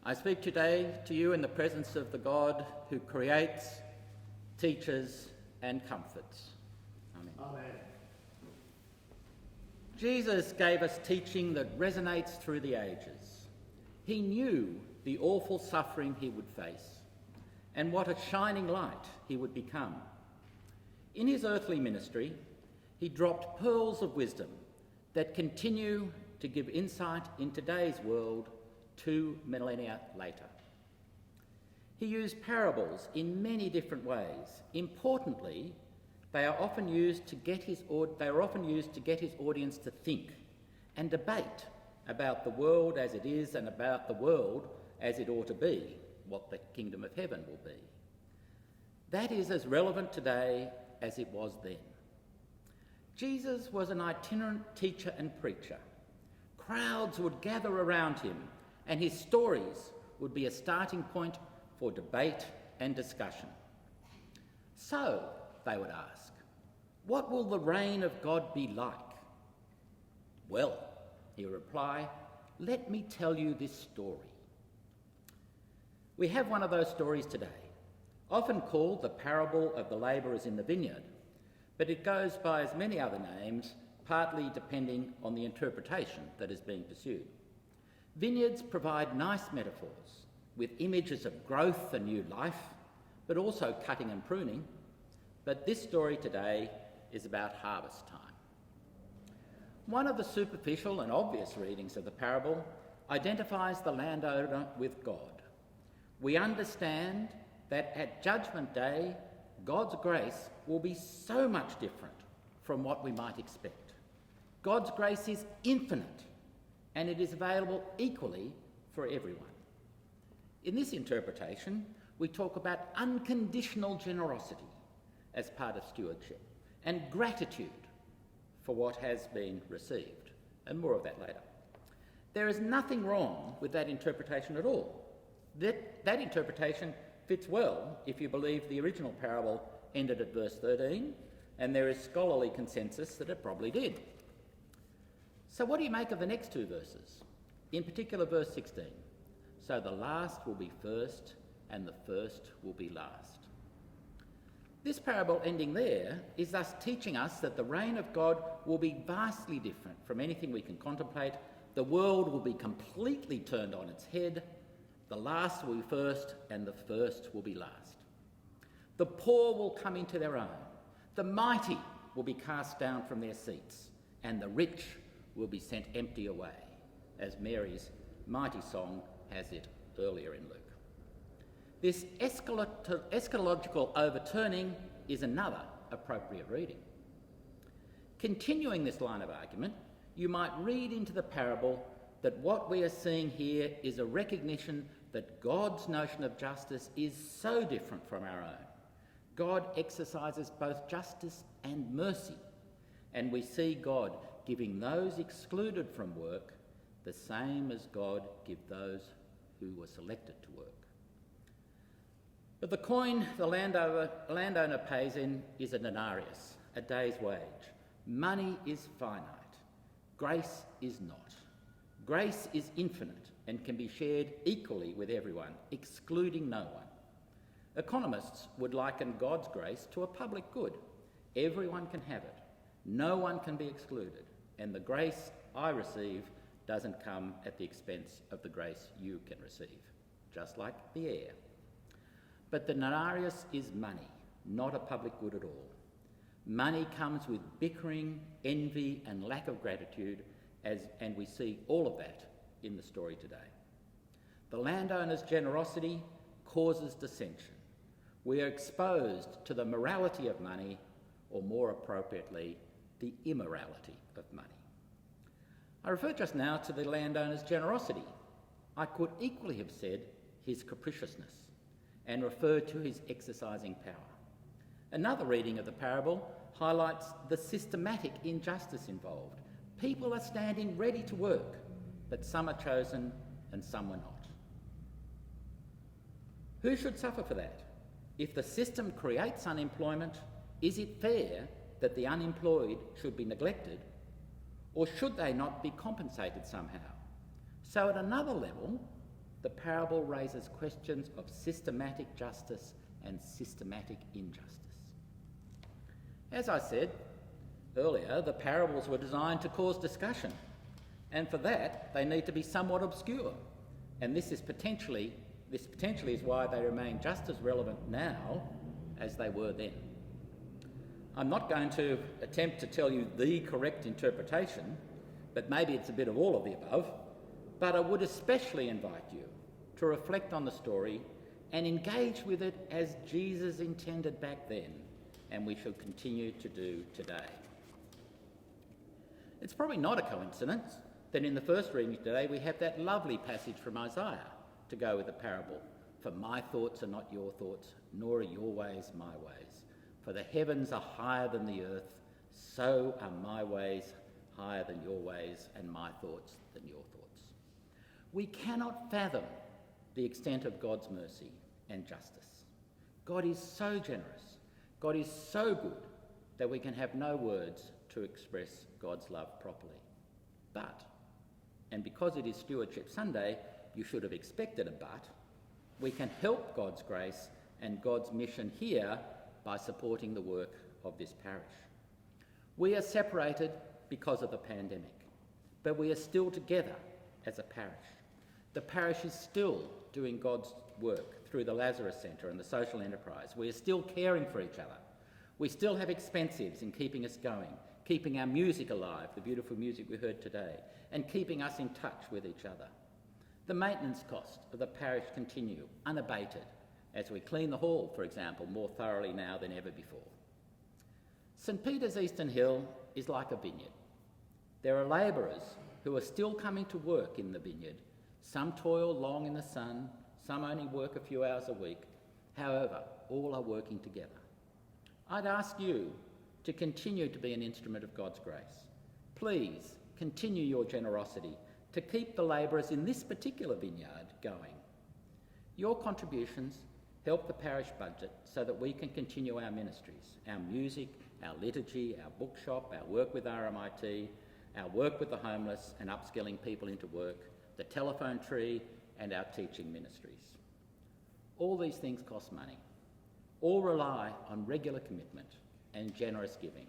I speak today to you in the presence of the God who creates, teaches and comforts. Amen. Amen. Jesus gave us teaching that resonates through the ages. He knew the awful suffering he would face and what a shining light he would become. In his earthly ministry, he dropped pearls of wisdom that continue to give insight in today's world 2 millennia later. He used parables in many different ways. Importantly, they are often used to get his audience to think and debate about the world as it is and about the world as it ought to be, what the kingdom of heaven will be. That is as relevant today as it was then. Jesus was an itinerant teacher and preacher. Crowds would gather around him, and his stories would be a starting point for debate and discussion. So, they would ask, what will the reign of God be like? Well, he would reply, let me tell you this story. We have one of those stories today, often called the parable of the labourers in the vineyard, but it goes by as many other names, partly depending on the interpretation that is being pursued. Vineyards provide nice metaphors with images of growth and new life, but also cutting and pruning. But this story today is about harvest time. One of the superficial and obvious readings of the parable identifies the landowner with God. We understand that at Judgment Day, God's grace will be so much different from what we might expect. God's grace is infinite, and it is available equally for everyone. In this interpretation, we talk about unconditional generosity as part of stewardship and gratitude for what has been received, and more of that later. There is nothing wrong with that interpretation at all. That interpretation fits well if you believe the original parable ended at verse 13, and there is scholarly consensus that it probably did. So what do you make of the next two verses? In particular, verse 16. So the last will be first, and the first will be last. This parable ending there is thus teaching us that the reign of God will be vastly different from anything we can contemplate. The world will be completely turned on its head. The last will be first, and the first will be last. The poor will come into their own. The mighty will be cast down from their seats, and the rich will be sent empty away, as Mary's mighty song has it earlier in Luke. This eschatological overturning is another appropriate reading. Continuing this line of argument, you might read into the parable that what we are seeing here is a recognition that God's notion of justice is so different from our own. God exercises both justice and mercy, and we see God giving those excluded from work the same as God give those who were selected to work. But the coin the landowner pays in is a denarius, a day's wage. Money is finite. Grace is not. Grace is infinite and can be shared equally with everyone, excluding no one. Economists would liken God's grace to a public good. Everyone can have it. No one can be excluded. And the grace I receive doesn't come at the expense of the grace you can receive, just like the air. But the denarius is money, not a public good at all. Money comes with bickering, envy and lack of gratitude, and we see all of that in the story today. The landowner's generosity causes dissension. We are exposed to the morality of money, or more appropriately, the immorality of money. I referred just now to the landowner's generosity. I could equally have said his capriciousness and referred to his exercising power. Another reading of the parable highlights the systematic injustice involved. People are standing ready to work, but some are chosen and some were not. Who should suffer for that? If the system creates unemployment, is it fair that the unemployed should be neglected, or should they not be compensated somehow? So at another level, the parable raises questions of systematic justice and systematic injustice. As I said earlier, the parables were designed to cause discussion, and for that they need to be somewhat obscure, and this potentially is why they remain just as relevant now as they were then. I'm not going to attempt to tell you the correct interpretation, but maybe it's a bit of all of the above, but I would especially invite you to reflect on the story and engage with it as Jesus intended back then, and we should continue to do today. It's probably not a coincidence that in the first reading today we have that lovely passage from Isaiah to go with the parable. For my thoughts are not your thoughts, nor are your ways my ways. For the heavens are higher than the earth, so are my ways higher than your ways, and my thoughts than your thoughts. We cannot fathom the extent of God's mercy and justice. God is so generous, God is so good, that we can have no words to express God's love properly. But, and because it is Stewardship Sunday, you should have expected a but, we can help God's grace and God's mission here by supporting the work of this parish. We are separated because of the pandemic, but we are still together as a parish. The parish is still doing God's work through the Lazarus Centre and the social enterprise. We are still caring for each other. We still have expensives in keeping us going, keeping our music alive, the beautiful music we heard today, and keeping us in touch with each other. The maintenance costs of the parish continue unabated as we clean the hall, for example, more thoroughly now than ever before. St Peter's Eastern Hill is like a vineyard. There are labourers who are still coming to work in the vineyard. Some toil long in the sun, some only work a few hours a week. However, all are working together. I'd ask you to continue to be an instrument of God's grace. Please continue your generosity to keep the labourers in this particular vineyard going. Your contributions help the parish budget so that we can continue our ministries, our music, our liturgy, our bookshop, our work with RMIT, our work with the homeless and upskilling people into work, the telephone tree, and our teaching ministries. All these things cost money. All rely on regular commitment and generous giving.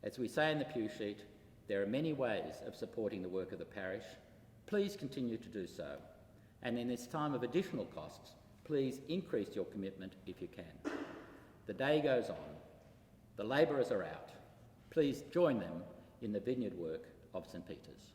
As we say in the pew sheet, there are many ways of supporting the work of the parish. Please continue to do so. And in this time of additional costs, please increase your commitment if you can. The day goes on. The labourers are out. Please join them in the vineyard work of St Peter's.